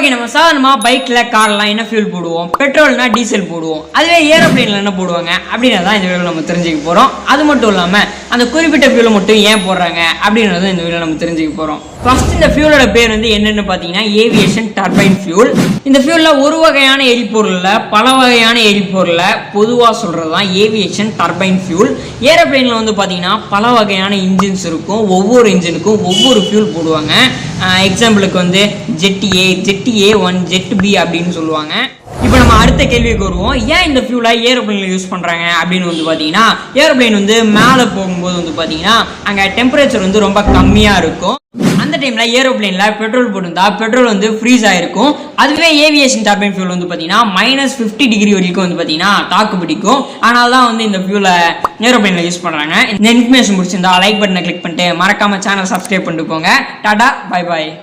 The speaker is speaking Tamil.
ஓகே, நம்ம சாதாரணமா பைக்ல கார்லாம் என்ன ஃபியூல் போடுவோம்? பெட்ரோல்னா டீசல் போடுவோம். அதுவே ஏரோப்ளேன்ல என்ன போடுவாங்க அப்படின்றத இந்த வீடியோல நம்ம தெரிஞ்சுக்க போறோம். அது மட்டும் இல்லாம அந்த குறிப்பிட்ட ஃபியூலை மட்டும் ஏன் போடுறாங்க அப்படின்றத இந்த வீடியோல நம்ம தெரிஞ்சுக்க போறோம். ஃபர்ஸ்ட் இந்த ஃபியூலோட பேர் வந்து என்னன்னு பாத்தீங்கன்னா ஏவியேஷன் டர்பைன் ஃபியூல். இந்த ஃபியூல்ல ஒரு வகையான எரிபொருள்ல பல வகையான எரிபொருள்ல பொதுவா சொல்றதுதான் ஏவியேஷன் டர்பைன் ஃபியூல். ஏரோப்ளேன்ல வந்து பாத்தீங்கன்னா பல வகையான இன்ஜின்ஸ் இருக்கும். ஒவ்வொரு இன்ஜினுக்கும் ஒவ்வொரு ஃபியூல் போடுவாங்க. எக்ஸாம்பிளுக்கு வந்து ஜெட் ஏ1, ஜெட் பி அப்படின்னு சொல்லுவாங்க. இப்போ நம்ம அடுத்த கேள்விக்கு வருவோம். ஏன் இந்த ஃபியூலை ஏரோப்ளேன்ல யூஸ் பண்றாங்க அப்படின்னு வந்து பாத்தீங்கன்னா, ஏரோப்ளேன் வந்து மேலே போகும்போது வந்து பாத்தீங்கன்னா அங்க டெம்பரேச்சர் வந்து ரொம்ப கம்மியா இருக்கும். அந்த டைம்ல ஏரோப்ளேன்ல பெட்ரோல் போட்டிருந்தா பெட்ரோல் வந்து ஃப்ரீஸ் ஆயிருக்கும். அதுவே ஏவியேஷன் டர்பைன் ஃபியூல் வந்து பாத்தீங்கன்னா -50 டிகிரி வரைக்கும் வந்து பாத்தீங்கன்னா தாக்கு பிடிக்கும். அதனால தான் வந்து இந்த ஃபியூலை ஏரோப்ளேன்ல யூஸ் பண்றாங்க. இந்த இன்ஃபர்மேஷன் பிடிச்சிருந்தா லைக் பட்டனை கிளிக் பண்ணிட்டு மறக்காம சேனல் சப்ஸ்கிரைப் பண்ணிட்டு போங்க. Tata, bye bye.